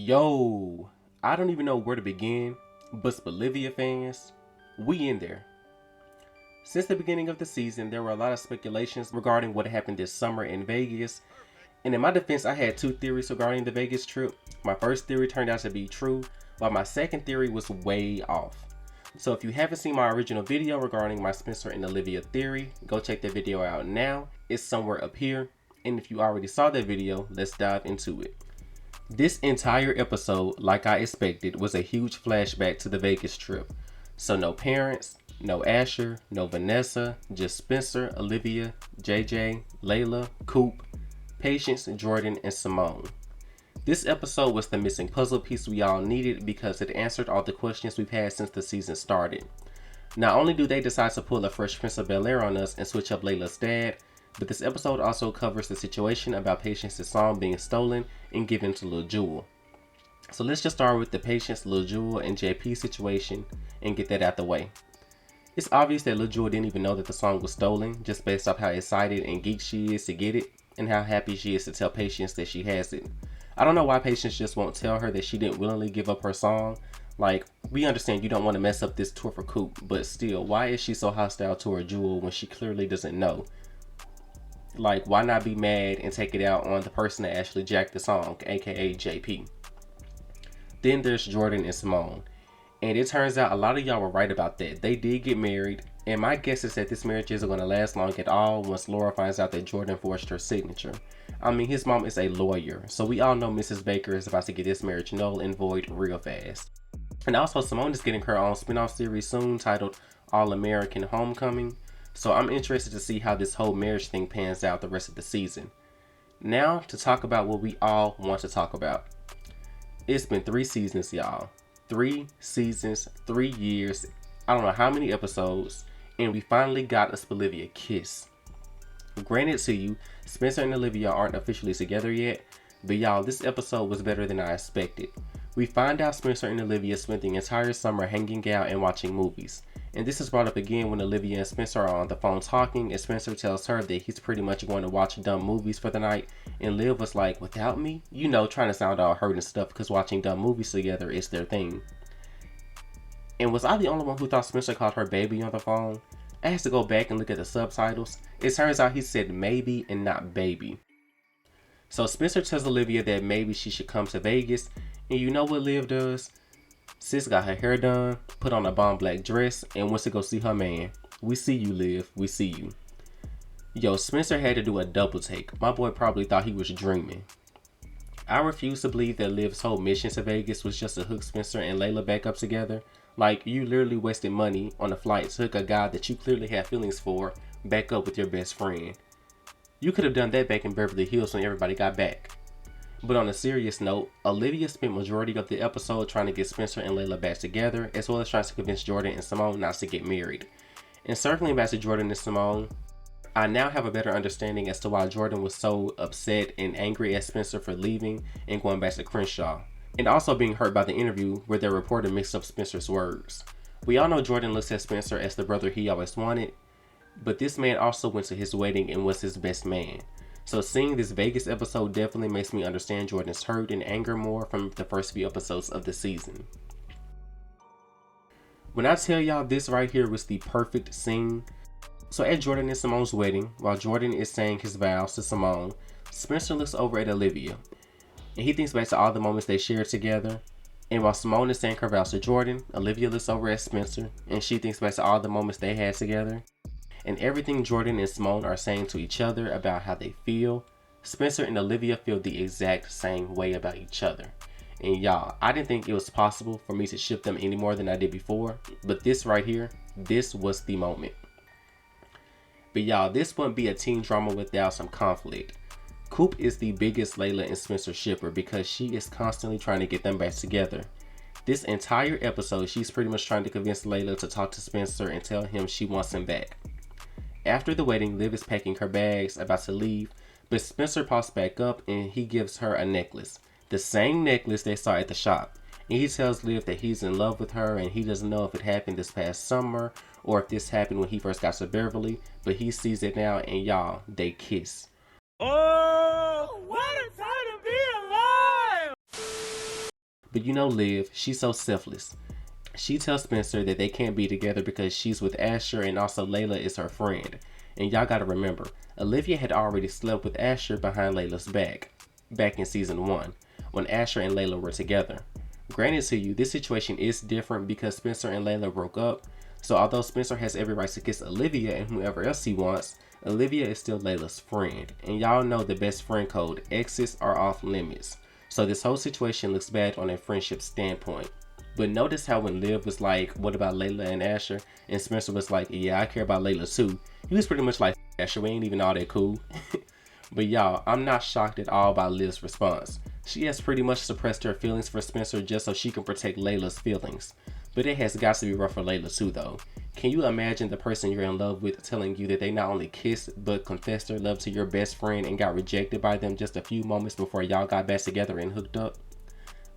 Yo, I don't even know where to begin, but Olivia fans, we in there. Since the beginning of the season, there were a lot of speculations regarding what happened this summer in Vegas, and in my defense, I had two theories regarding the Vegas trip. My first theory turned out to be true, while my second theory was way off. So if you haven't seen my original video regarding my Spencer and Olivia theory, go check that video out now. It's somewhere up here, and if you already saw that video, let's dive into it. This entire episode, like I expected, was a huge flashback to the Vegas trip. So no parents, no Asher, no Vanessa, just Spencer, Olivia, JJ, Layla, Coop, Patience, Jordan, and Simone. This episode was the missing puzzle piece we all needed because it answered all the questions we've had since the season started. Not only do they decide to pull a Fresh Prince of Bel-Air on us and switch up Layla's dad, but this episode also covers the situation about Patience's song being stolen and given to Lil Jewel. So let's just start with the Patience, Lil Jewel, and JP situation and get that out the way. It's obvious that Lil Jewel didn't even know that the song was stolen, just based off how excited and geeked she is to get it, and how happy she is to tell Patience that she has it. I don't know why Patience just won't tell her that she didn't willingly give up her song. Like, we understand you don't want to mess up this tour for Coop, but still, why is she so hostile to her Jewel when she clearly doesn't know? Like, why not be mad and take it out on the person that actually jacked the song, aka JP? Then there's Jordan and Simone. And it turns out a lot of y'all were right about that. They did get married, and my guess is that this marriage isn't going to last long at all once Laura finds out that Jordan forged her signature. I mean, his mom is a lawyer, so we all know Mrs. Baker is about to get this marriage null and void real fast. And also, Simone is getting her own spin-off series soon titled All American Homecoming. So I'm interested to see how this whole marriage thing pans out the rest of the season. Now to talk about what we all want to talk about. It's been 3 seasons, y'all. 3 seasons, 3 years, I don't know how many episodes, and we finally got a Olivia kiss. Granted to you, Spencer and Olivia aren't officially together yet, but y'all, this episode was better than I expected. We find out Spencer and Olivia spent the entire summer hanging out and watching movies. And this is brought up again when Olivia and Spencer are on the phone talking, and Spencer tells her that he's pretty much going to watch dumb movies for the night, and Liv was like, without me? You know, trying to sound all hurt and stuff because watching dumb movies together is their thing. And was I the only one who thought Spencer called her baby on the phone? I had to go back and look at the subtitles. It turns out he said maybe and not baby. So Spencer tells Olivia that maybe she should come to Vegas, and you know what Liv does? Sis got her hair done, put on a bomb black dress, and wants to go see her man. We see you, Liv. We see you. Yo, Spencer had to do a double take. My boy probably thought he was dreaming. I refuse to believe that Liv's whole mission to Vegas was just to hook Spencer and Layla back up together. Like, you literally wasted money on a flight to hook a guy that you clearly have feelings for back up with your best friend. You could have done that back in Beverly Hills when everybody got back. But on a serious note, Olivia spent majority of the episode trying to get Spencer and Layla back together, as well as trying to convince Jordan and Simone not to get married. And circling back to Jordan and Simone, I now have a better understanding as to why Jordan was so upset and angry at Spencer for leaving and going back to Crenshaw. And also being hurt by the interview where their reporter mixed up Spencer's words. We all know Jordan looks at Spencer as the brother he always wanted, but this man also went to his wedding and was his best man. So seeing this Vegas episode definitely makes me understand Jordan's hurt and anger more from the first few episodes of the season. When I tell y'all this right here was the perfect scene. So at Jordan and Simone's wedding, while Jordan is saying his vows to Simone, Spencer looks over at Olivia. And he thinks back to all the moments they shared together. And while Simone is saying her vows to Jordan, Olivia looks over at Spencer and she thinks back to all the moments they had together. And everything Jordan and Simone are saying to each other about how they feel, Spencer and Olivia feel the exact same way about each other. And y'all, I didn't think it was possible for me to ship them any more than I did before, but this right here, this was the moment. But y'all, this wouldn't be a teen drama without some conflict. Coop is the biggest Layla and Spencer shipper because she is constantly trying to get them back together. This entire episode, she's pretty much trying to convince Layla to talk to Spencer and tell him she wants him back. After the wedding, Liv is packing her bags, about to leave, but Spencer pops back up and he gives her a necklace. The same necklace they saw at the shop. And he tells Liv that he's in love with her and he doesn't know if it happened this past summer or if this happened when he first got to Beverly, but he sees it now and y'all, they kiss. Oh! But you know Liv, she's so selfless. She tells Spencer that they can't be together because she's with Asher and also Layla is her friend. And y'all gotta remember, Olivia had already slept with Asher behind Layla's back in season 1, when Asher and Layla were together. Granted to you, this situation is different because Spencer and Layla broke up, so although Spencer has every right to kiss Olivia and whoever else he wants, Olivia is still Layla's friend, and y'all know the best friend code, exes are off limits. So this whole situation looks bad on a friendship standpoint. But notice how when Liv was like, what about Layla and Asher? And Spencer was like, yeah, I care about Layla too. He was pretty much like, Asher, we ain't even all that cool. But y'all, I'm not shocked at all by Liv's response. She has pretty much suppressed her feelings for Spencer just so she can protect Layla's feelings. But it has got to be rough for Layla too though. Can you imagine the person you're in love with telling you that they not only kissed but confessed their love to your best friend and got rejected by them just a few moments before y'all got back together and hooked up?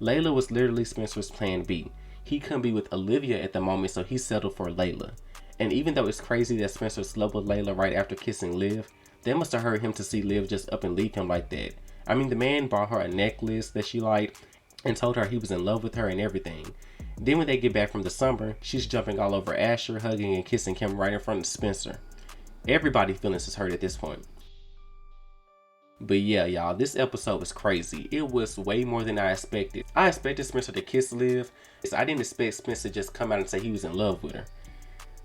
Layla was literally Spencer's plan B. He couldn't be with Olivia at the moment, so he settled for Layla. And even though it's crazy that Spencer slept with Layla right after kissing Liv, that must have hurt him to see Liv just up and leave him like that. I mean, the man bought her a necklace that she liked and told her he was in love with her and everything. Then when they get back from the summer, she's jumping all over Asher, hugging and kissing him right in front of Spencer. Everybody's feelings is hurt at this point. But yeah, y'all, this episode was crazy. It was way more than I expected. I expected Spencer to kiss Liv. I didn't expect Spencer to just come out and say he was in love with her.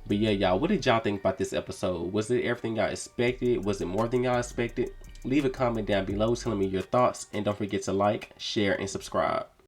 But yeah, y'all, what did y'all think about this episode? Was it everything y'all expected? Was it more than y'all expected? Leave a comment down below telling me your thoughts, and don't forget to like, share, and subscribe.